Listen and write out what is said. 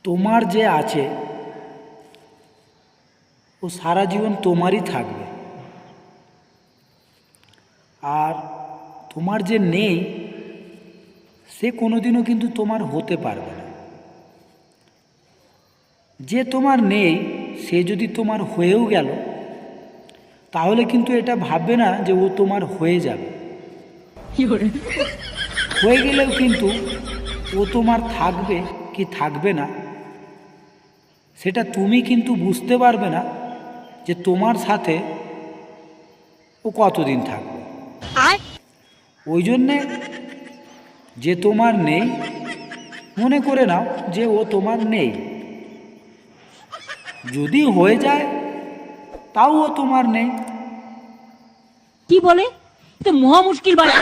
তোমার যে আছে ও সারা জীবন তোমারই থাকবে, আর তোমার যে নেই সে কোনোদিনও কিন্তু তোমার হতে পারবে না। যে তোমার নেই সে যদি তোমার হয়েও গেল তাহলে কিন্তু এটা ভাববে না যে ও তোমার হয়ে যাবে। হয়ে গেলেও কিন্তু ও তোমার থাকবে কি থাকবে না সেটা তুমি কিন্তু বুঝতে পারবে না যে তোমার সাথে ও কতদিন থাকবে। ওই জন্যে যে তোমার নেই মনে করে নাও যে ও তোমার নেই, যদি হয়ে যায় তাও ও তোমার নেই। কি বলে? তো মহা মুশকিল বাড়া।